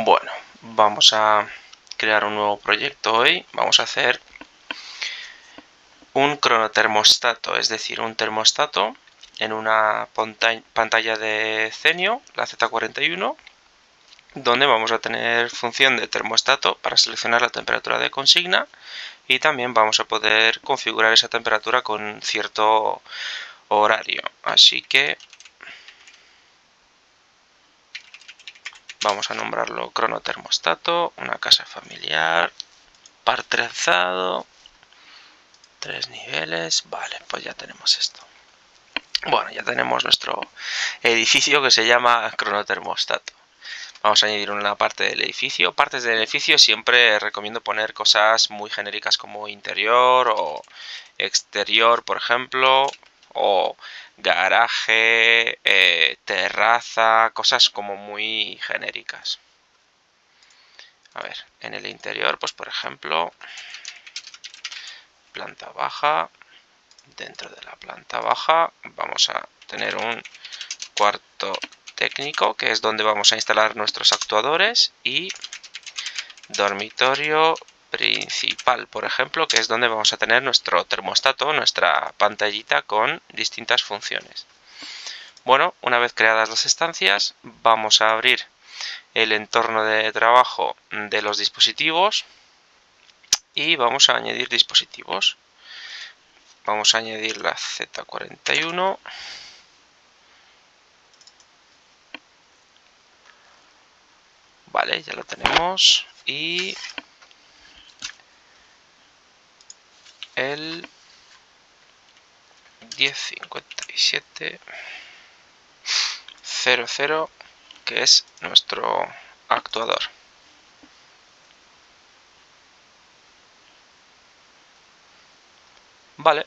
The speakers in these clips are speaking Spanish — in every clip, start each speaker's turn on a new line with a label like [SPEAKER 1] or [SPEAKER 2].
[SPEAKER 1] Bueno, vamos a crear un nuevo proyecto hoy. Vamos a hacer un cronotermostato, es decir, un termostato en una pantalla de Zenio, la Z41, donde vamos a tener función de termostato para seleccionar la temperatura de consigna y también vamos a poder configurar esa temperatura con cierto horario. Así que vamos a nombrarlo cronotermostato, una casa familiar, par trenzado, 3 niveles. Vale, pues ya tenemos esto. Bueno, ya tenemos nuestro edificio que se llama cronotermostato. Vamos a añadir una parte del edificio. Partes del edificio siempre recomiendo poner cosas muy genéricas como interior o exterior, por ejemplo, o garaje, terraza, cosas como muy genéricas. A ver, en el interior, pues por ejemplo, planta baja. Dentro de la planta baja vamos a tener un cuarto técnico, que es donde vamos a instalar nuestros actuadores, y dormitorio principal, por ejemplo, que es donde vamos a tener nuestro termostato, nuestra pantallita con distintas funciones. Bueno, una vez creadas las estancias, vamos a abrir el entorno de trabajo de los dispositivos y vamos a añadir dispositivos. Vamos a añadir la Z41. Vale, ya lo tenemos. Y el 105700, que es nuestro actuador. Vale,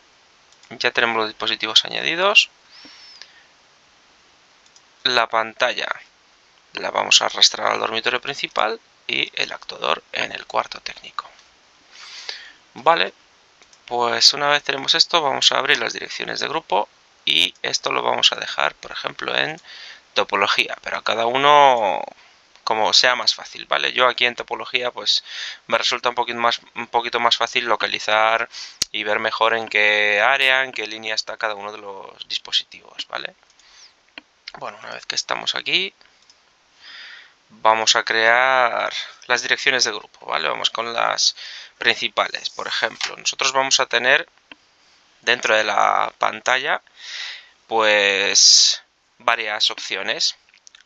[SPEAKER 1] ya tenemos los dispositivos añadidos. La pantalla la vamos a arrastrar al dormitorio principal y el actuador en el cuarto técnico. Vale, pues una vez tenemos esto, vamos a abrir las direcciones de grupo y esto lo vamos a dejar, por ejemplo, en topología, pero a cada uno como sea más fácil, ¿vale? Yo aquí en topología pues me resulta un poquito más fácil localizar y ver mejor en qué área, en qué línea está cada uno de los dispositivos, ¿vale? Bueno, una vez que estamos aquí, vamos a crear las direcciones de grupo, ¿vale? Vamos con las principales. Por ejemplo, nosotros vamos a tener dentro de la pantalla pues varias opciones.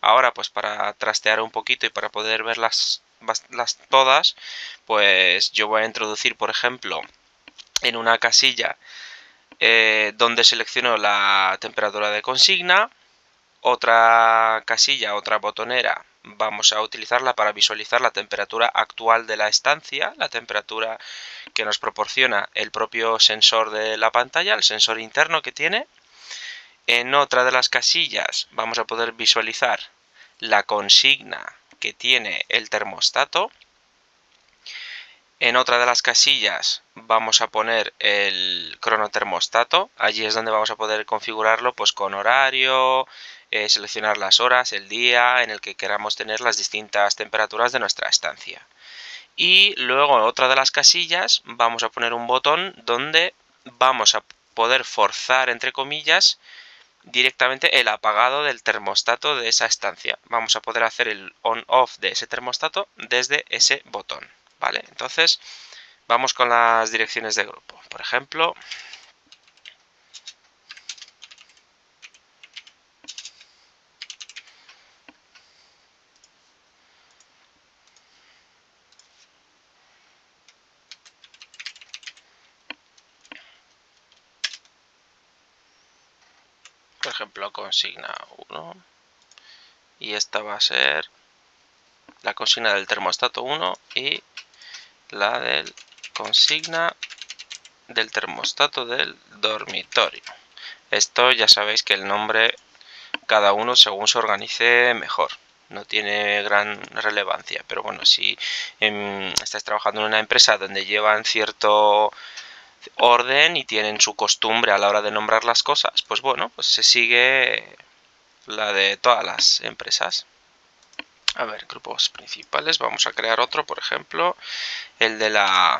[SPEAKER 1] Ahora pues para trastear un poquito y para poder verlas todas, pues yo voy a introducir, por ejemplo, en una casilla donde selecciono la temperatura de consigna. Otra casilla, otra botonera, vamos a utilizarla para visualizar la temperatura actual de la estancia, la temperatura que nos proporciona el propio sensor de la pantalla, el sensor interno que tiene. En otra de las casillas vamos a poder visualizar la consigna que tiene el termostato. En otra de las casillas vamos a poner el cronotermostato. Allí es donde vamos a poder configurarlo pues con horario, seleccionar las horas, el día en el que queramos tener las distintas temperaturas de nuestra estancia. Y luego en otra de las casillas vamos a poner un botón donde vamos a poder forzar, entre comillas, directamente el apagado del termostato de esa estancia. Vamos a poder hacer el on-off de ese termostato desde ese botón, ¿vale? Entonces, vamos con las direcciones de grupo. Por ejemplo, consigna 1, y esta va a ser la consigna del termostato 1 y la del consigna del termostato del dormitorio. Esto ya sabéis que el nombre cada uno según se organice mejor, no tiene gran relevancia, pero bueno, si estáis trabajando en una empresa donde llevan cierto orden y tienen su costumbre a la hora de nombrar las cosas, pues bueno, pues se sigue la de todas las empresas. A ver, grupos principales, vamos a crear otro, por ejemplo, el de la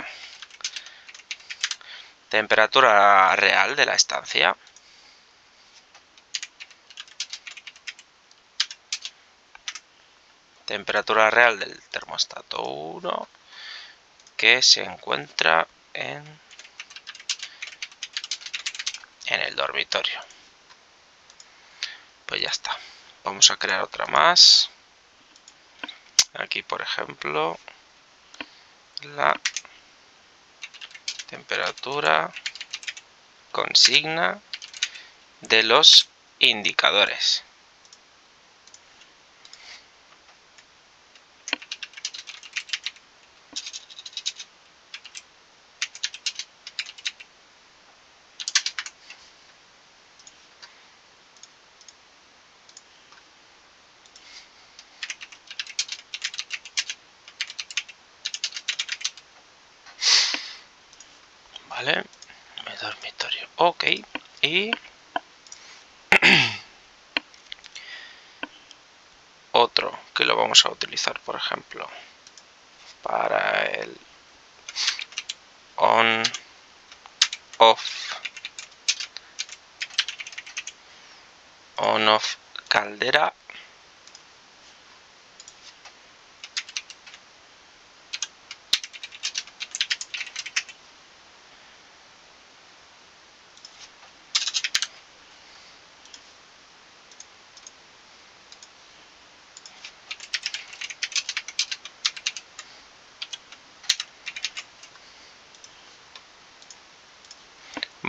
[SPEAKER 1] temperatura real de la estancia. Temperatura real del termostato 1 que se encuentra en el dormitorio. Pues ya está. Vamos a crear otra más. Aquí, por ejemplo, la temperatura consigna de los indicadores. Vale, mi dormitorio. Ok, y otro que lo vamos a utilizar, por ejemplo, para el on off caldera.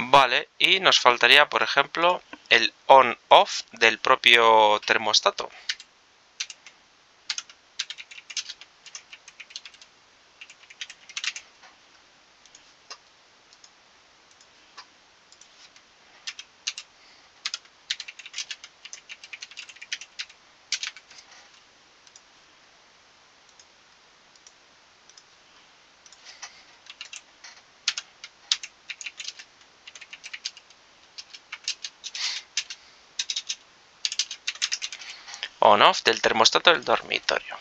[SPEAKER 1] Vale, y nos faltaría, por ejemplo, el on-off del propio termostato. On-off del termostato del dormitorio.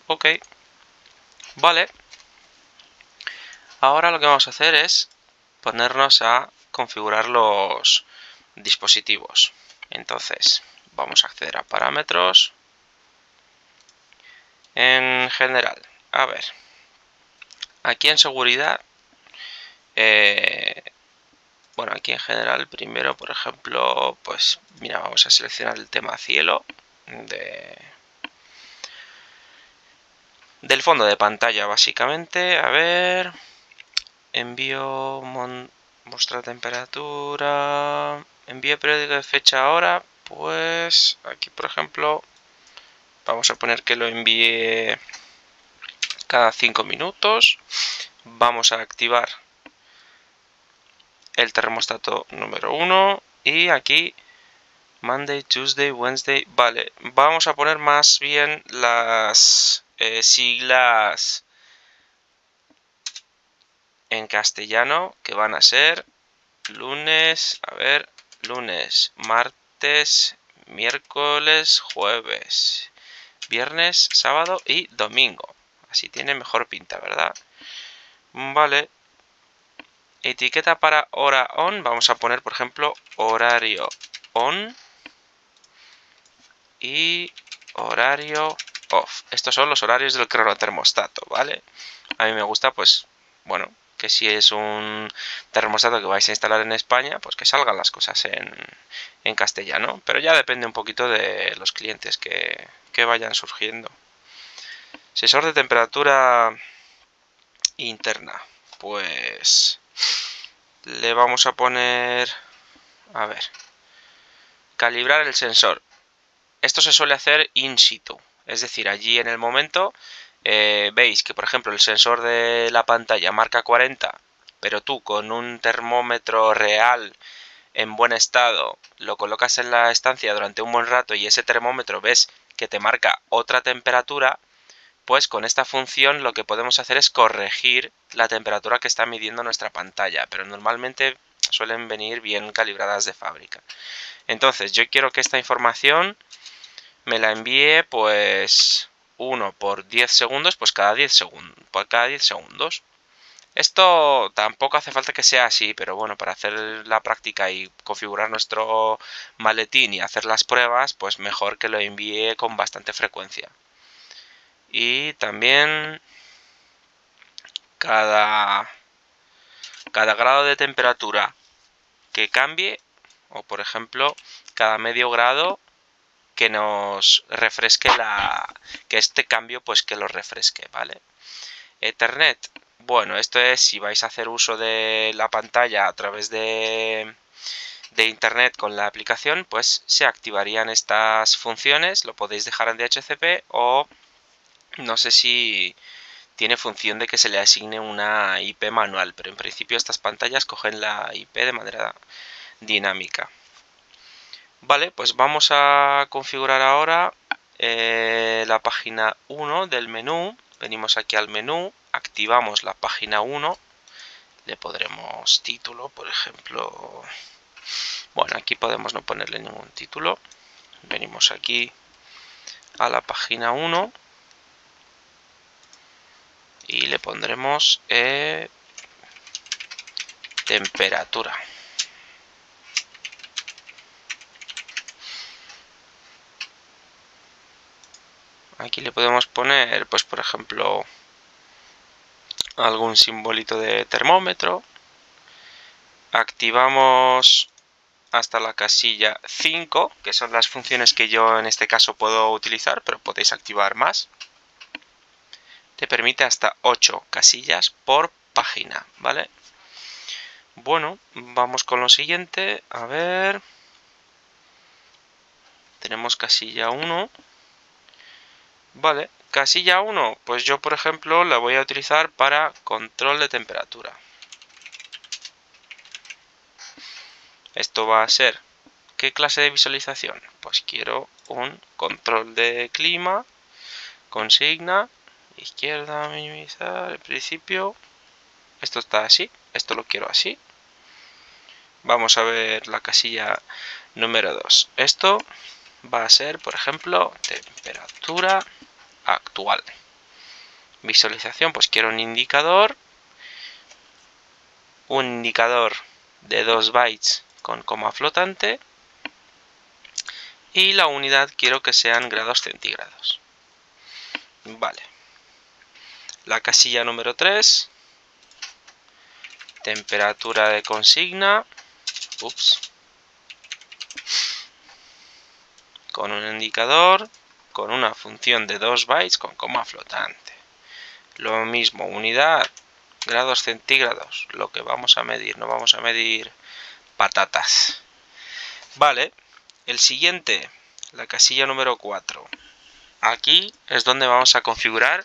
[SPEAKER 1] Ok, vale. Ahora lo que vamos a hacer es ponernos a configurar los dispositivos. Entonces, vamos a acceder a parámetros. En general, a ver, aquí en seguridad, bueno, aquí en general, primero, por ejemplo, pues mira, vamos a seleccionar el tema cielo del fondo de pantalla, básicamente. A ver, envío, mostrar temperatura, envío periódico de fecha hora, pues aquí, por ejemplo, vamos a poner que lo envíe cada 5 minutos. Vamos a activar el termostato número 1 y aquí Monday, Tuesday, Wednesday. Vale, vamos a poner más bien las siglas en castellano, que van a ser lunes, a ver, lunes, martes, miércoles, jueves, viernes, sábado y domingo. Así tiene mejor pinta, ¿verdad? Vale. Etiqueta para hora on, vamos a poner, por ejemplo, horario on y horario off. Estos son los horarios del cronotermostato, ¿vale? A mí me gusta, pues, bueno, que si es un termostato que vais a instalar en España, pues que salgan las cosas en castellano. Pero ya depende un poquito de los clientes que vayan surgiendo. Sensor de temperatura interna. Pues le vamos a poner... A ver. Calibrar el sensor. Esto se suele hacer in situ. Es decir, allí en el momento veis que, por ejemplo, el sensor de la pantalla marca 40, pero tú con un termómetro real en buen estado lo colocas en la estancia durante un buen rato y ese termómetro ves que te marca otra temperatura, pues con esta función lo que podemos hacer es corregir la temperatura que está midiendo nuestra pantalla, pero normalmente suelen venir bien calibradas de fábrica. Entonces yo quiero que esta información me la envíe pues 1 por 10 segundos, pues cada 10 segundos. Esto tampoco hace falta que sea así, pero bueno, para hacer la práctica y configurar nuestro maletín y hacer las pruebas, pues mejor que lo envíe con bastante frecuencia. Y también cada grado de temperatura que cambie, o por ejemplo, cada medio grado que nos refresque que este cambio pues que lo refresque, ¿vale? Ethernet, bueno, esto es si vais a hacer uso de la pantalla a través de internet con la aplicación, pues se activarían estas funciones, lo podéis dejar en DHCP o no sé si tiene función de que se le asigne una IP manual, pero en principio estas pantallas cogen la IP de manera dinámica. Vale, pues vamos a configurar ahora la página 1 del menú. Venimos aquí al menú, activamos la página 1, le pondremos título, por ejemplo. Bueno, aquí podemos no ponerle ningún título. Venimos aquí a la página 1 y le pondremos temperatura. Aquí le podemos poner, pues por ejemplo, algún simbolito de termómetro. Activamos hasta la casilla 5, que son las funciones que yo en este caso puedo utilizar, pero podéis activar más. Te permite hasta 8 casillas por página, ¿vale? Bueno, vamos con lo siguiente. A ver. Tenemos casilla 1. Vale, casilla 1, pues yo por ejemplo la voy a utilizar para control de temperatura. Esto va a ser, ¿qué clase de visualización? Pues quiero un control de clima, consigna, izquierda, minimizar, el principio. Esto está así, esto lo quiero así. Vamos a ver la casilla número 2. Esto va a ser, por ejemplo, temperatura actual. Visualización, pues quiero un indicador de 2 bytes con coma flotante y la unidad quiero que sean grados centígrados. Vale. La casilla número 3, temperatura de consigna, con un indicador con una función de 2 bytes con coma flotante. Lo mismo, unidad, grados centígrados, lo que vamos a medir, no vamos a medir patatas. Vale, el siguiente, la casilla número 4. Aquí es donde vamos a configurar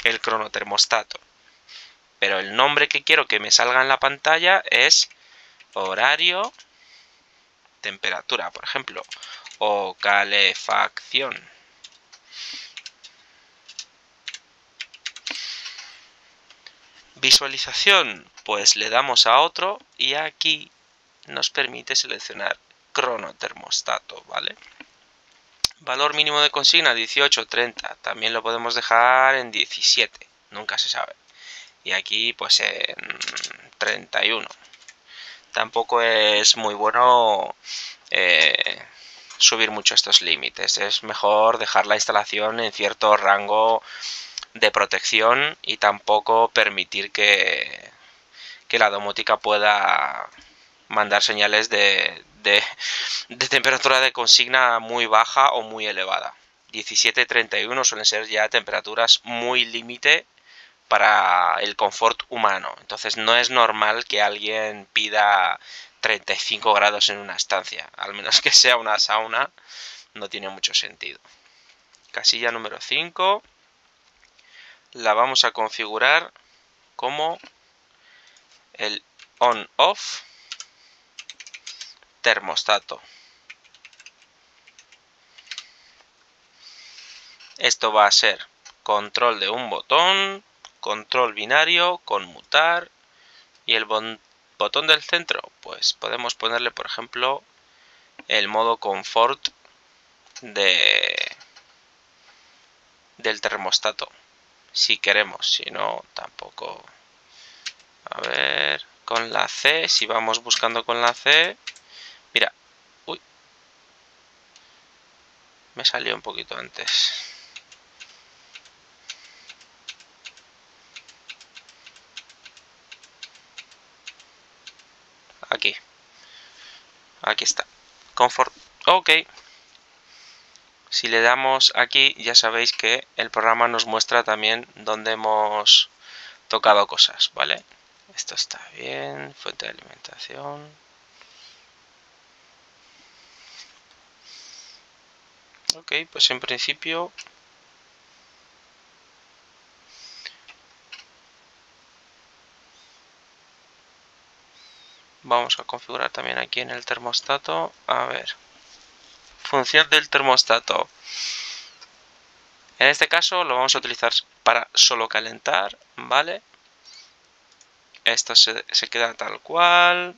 [SPEAKER 1] el cronotermostato. Pero el nombre que quiero que me salga en la pantalla es horario, temperatura, por ejemplo, o calefacción. Visualización, pues le damos a otro y aquí nos permite seleccionar cronotermostato, ¿vale? Valor mínimo de consigna 18, 30, también lo podemos dejar en 17, nunca se sabe. Y aquí pues en 31. Tampoco es muy bueno subir mucho estos límites, es mejor dejar la instalación en cierto rango de protección y tampoco permitir que la domótica pueda mandar señales de temperatura de consigna muy baja o muy elevada. 17-31 suelen ser ya temperaturas muy límite para el confort humano. Entonces no es normal que alguien pida 35 grados en una estancia. Al menos que sea una sauna, no tiene mucho sentido. Casilla número 5. La vamos a configurar como el on-off termostato. Esto va a ser control de un botón, control binario, conmutar y el botón del centro, pues podemos ponerle por ejemplo el modo confort de del termostato. Si queremos, si no, tampoco. A ver, con la C, si vamos buscando con la C. Mira, uy, me salió un poquito antes. Aquí está. Comfort, ok. Si le damos aquí, ya sabéis que el programa nos muestra también dónde hemos tocado cosas, ¿vale? Esto está bien, fuente de alimentación. Ok, pues en principio vamos a configurar también aquí en el termostato. A ver, función del termostato. En este caso lo vamos a utilizar para solo calentar, ¿vale? Esto se queda tal cual.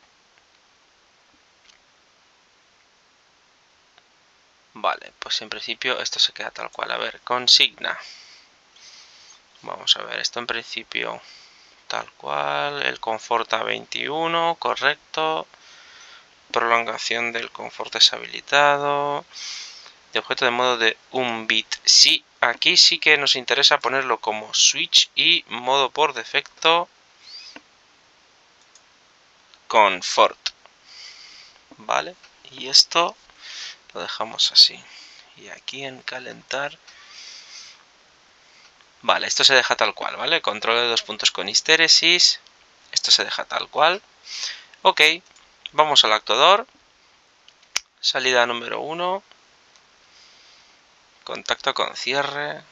[SPEAKER 1] Vale, pues en principio esto se queda tal cual. A ver, consigna. Vamos a ver, esto en principio tal cual. El confort a 21, correcto. Prolongación del confort deshabilitado. De objeto de modo de 1 bit. Sí, aquí sí que nos interesa ponerlo como switch y modo por defecto confort. Vale, y esto lo dejamos así. Y aquí en calentar. Vale, esto se deja tal cual, ¿vale? Control de 2 puntos con histéresis. Esto se deja tal cual. Ok, vamos al actuador. Salida número 1. Contacto con cierre.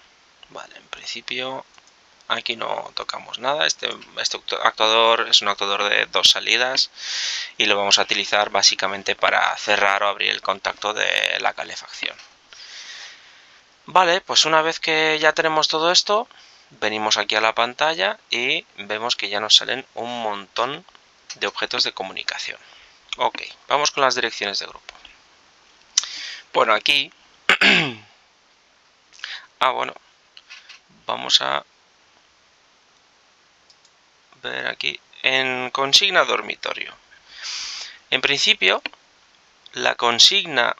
[SPEAKER 1] Vale, en principio aquí no tocamos nada. Este actuador es un actuador de 2 salidas y lo vamos a utilizar básicamente para cerrar o abrir el contacto de la calefacción. Vale, pues una vez que ya tenemos todo esto, venimos aquí a la pantalla y vemos que ya nos salen un montón de objetos de comunicación. Ok, vamos con las direcciones de grupo. Bueno, aquí... bueno, vamos a ver aquí en consigna dormitorio. En principio, la consigna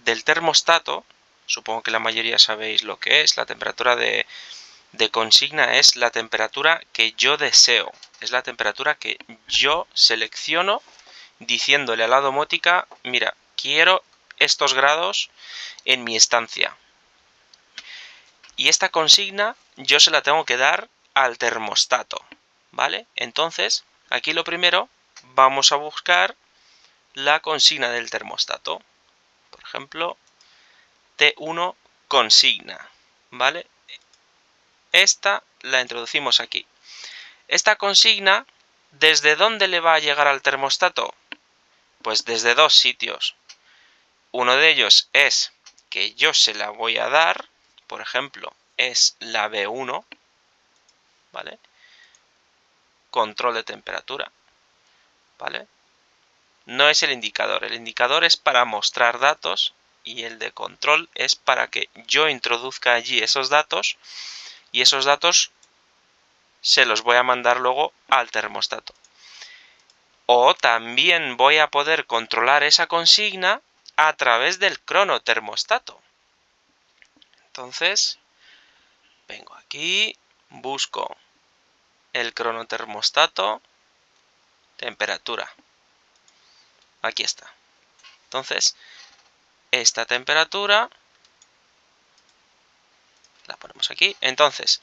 [SPEAKER 1] del termostato, supongo que la mayoría sabéis lo que es, la temperatura de consigna es la temperatura que yo deseo, es la temperatura que yo selecciono diciéndole a la domótica, mira, quiero estos grados en mi estancia. Y esta consigna yo se la tengo que dar al termostato, ¿vale? Entonces, aquí lo primero, vamos a buscar la consigna del termostato. Por ejemplo, T1 consigna, ¿vale? Esta la introducimos aquí. Esta consigna, ¿desde dónde le va a llegar al termostato? Pues desde dos sitios. Uno de ellos es que yo se la voy a dar, por ejemplo, es la B1, ¿vale? Control de temperatura, ¿vale? No es el indicador es para mostrar datos y el de control es para que yo introduzca allí esos datos y esos datos se los voy a mandar luego al termostato. O también voy a poder controlar esa consigna a través del cronotermostato. Entonces, vengo aquí, busco el cronotermostato, temperatura. Aquí está. Entonces, esta temperatura la ponemos aquí. Entonces,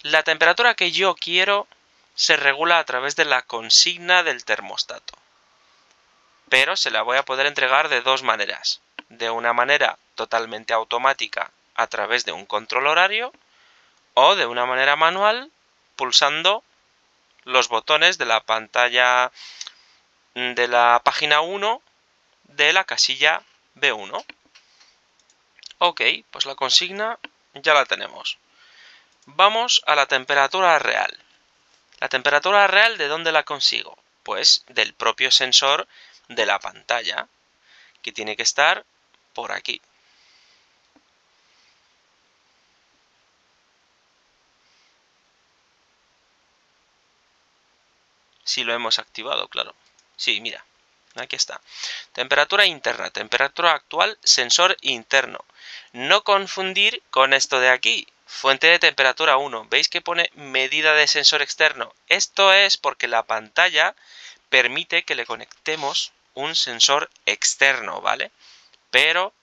[SPEAKER 1] la temperatura que yo quiero se regula a través de la consigna del termostato. Pero se la voy a poder entregar de dos maneras. De una manera totalmente automática a través de un control horario o de una manera manual pulsando los botones de la pantalla de la página 1 de la casilla B1. Ok, pues la consigna ya la tenemos. Vamos a la temperatura real. ¿La temperatura real de dónde la consigo? Pues del propio sensor de la pantalla, que tiene que estar por aquí. si lo hemos activado, claro. Sí, mira, aquí está. Temperatura interna, temperatura actual, sensor interno. No confundir con esto de aquí, fuente de temperatura 1. ¿Veis que pone medida de sensor externo? Esto es porque la pantalla permite que le conectemos un sensor externo, ¿vale? Pero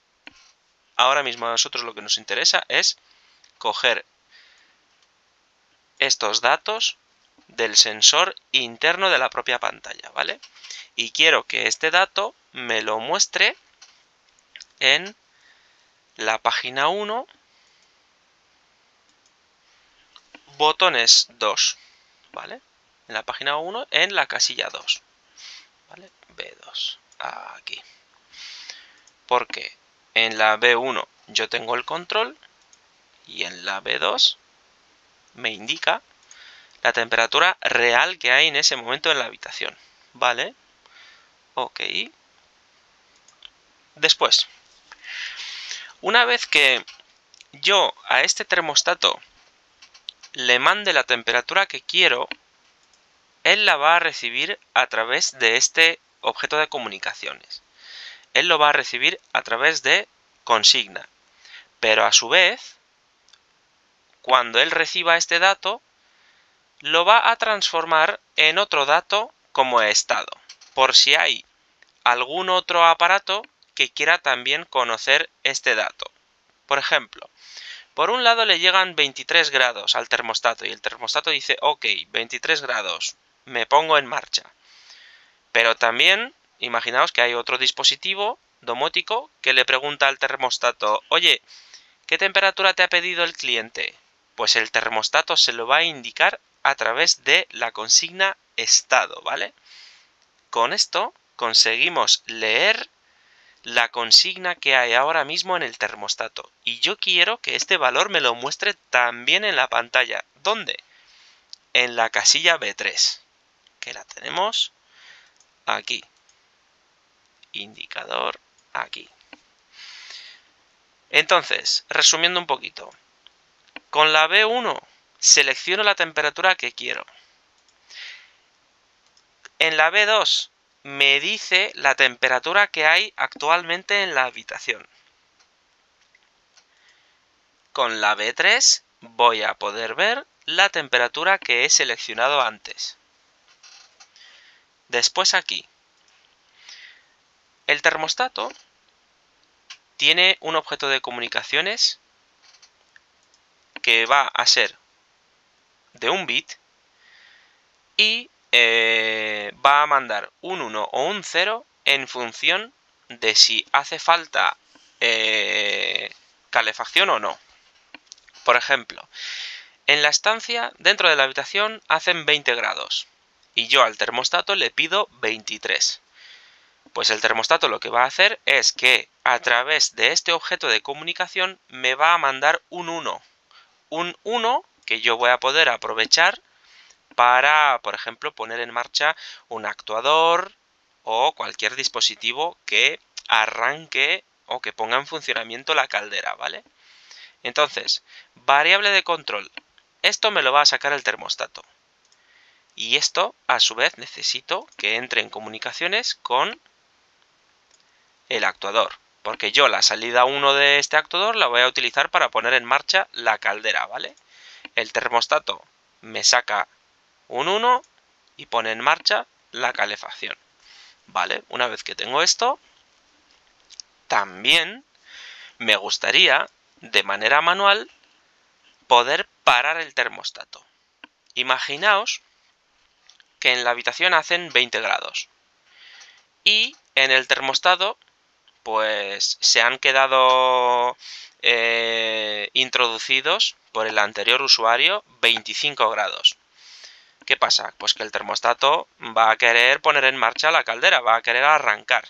[SPEAKER 1] ahora mismo a nosotros lo que nos interesa es coger estos datos del sensor interno de la propia pantalla, ¿vale? Y quiero que este dato me lo muestre en la página 1, botones 2, ¿vale? En la página 1, en la casilla 2, ¿vale? B2, aquí. Porque en la B1 yo tengo el control y en la B2 me indica la temperatura real que hay en ese momento en la habitación, ¿vale? Ok. Después, una vez que yo a este termostato le mande la temperatura que quiero, él la va a recibir a través de este objeto de comunicaciones. Él lo va a recibir a través de consigna. Pero a su vez, cuando él reciba este dato, lo va a transformar en otro dato como estado, por si hay algún otro aparato que quiera también conocer este dato. Por ejemplo, por un lado le llegan 23 grados al termostato y el termostato dice, ok, 23 grados, me pongo en marcha. Pero también, imaginaos que hay otro dispositivo domótico que le pregunta al termostato, oye, ¿qué temperatura te ha pedido el cliente? Pues el termostato se lo va a indicar a través de la consigna estado, ¿vale? Con esto conseguimos leer la consigna que hay ahora mismo en el termostato. Y yo quiero que este valor me lo muestre también en la pantalla. ¿Dónde? En la casilla B3, que la tenemos aquí. Indicador aquí. Entonces, resumiendo un poquito. Con la B1 selecciono la temperatura que quiero. En la B2 me dice la temperatura que hay actualmente en la habitación. Con la B3 voy a poder ver la temperatura que he seleccionado antes. Después aquí. El termostato tiene un objeto de comunicaciones que va a ser de 1 bit y va a mandar un 1 o un 0 en función de si hace falta calefacción o no. Por ejemplo, en la estancia, dentro de la habitación, hacen 20 grados y yo al termostato le pido 23. Pues el termostato lo que va a hacer es que a través de este objeto de comunicación me va a mandar un 1. Un 1 que yo voy a poder aprovechar para, por ejemplo, poner en marcha un actuador o cualquier dispositivo que arranque o que ponga en funcionamiento la caldera, ¿vale? Entonces, variable de control. Esto me lo va a sacar el termostato. Y esto, a su vez, necesito que entre en comunicaciones con el actuador. Porque yo la salida 1 de este actuador la voy a utilizar para poner en marcha la caldera, ¿vale? El termostato me saca un 1 y pone en marcha la calefacción. Vale, una vez que tengo esto, también me gustaría, de manera manual, poder parar el termostato. Imaginaos que en la habitación hacen 20 grados y en el termostato pues se han quedado introducidos por el anterior usuario 25 grados. ¿Qué pasa? Pues que el termostato va a querer poner en marcha la caldera, va a querer arrancar.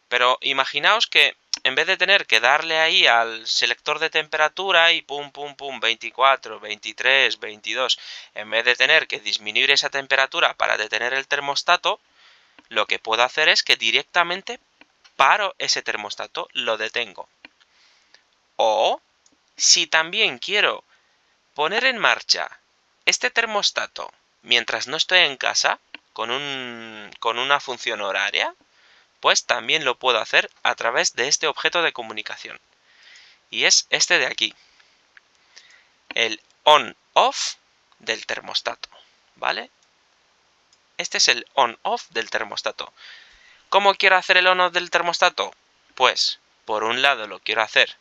[SPEAKER 1] Pero imaginaos que en vez de tener que darle ahí al selector de temperatura y pum, pum, pum, 24, 23, 22, en vez de tener que disminuir esa temperatura para detener el termostato, lo que puedo hacer es que directamente paro ese termostato, lo detengo. O, si también quiero poner en marcha este termostato mientras no estoy en casa, con una función horaria, pues también lo puedo hacer a través de este objeto de comunicación. Y es este de aquí, el on-off del termostato, ¿vale? Este es el on-off del termostato. ¿Cómo quiero hacer el on-off del termostato? Pues, por un lado lo quiero hacer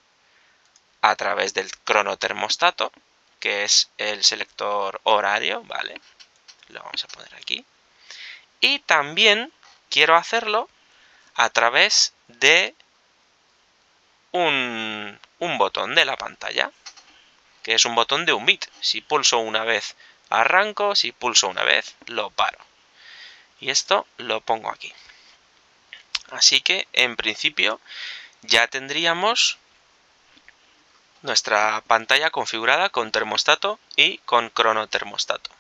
[SPEAKER 1] a través del cronotermostato, que es el selector horario, ¿vale? Lo vamos a poner aquí. Y también quiero hacerlo a través de un botón de la pantalla, que es un botón de un bit. Si pulso una vez arranco, si pulso una vez lo paro. Y esto lo pongo aquí. Así que en principio ya tendríamos nuestra pantalla configurada con termostato y con cronotermostato.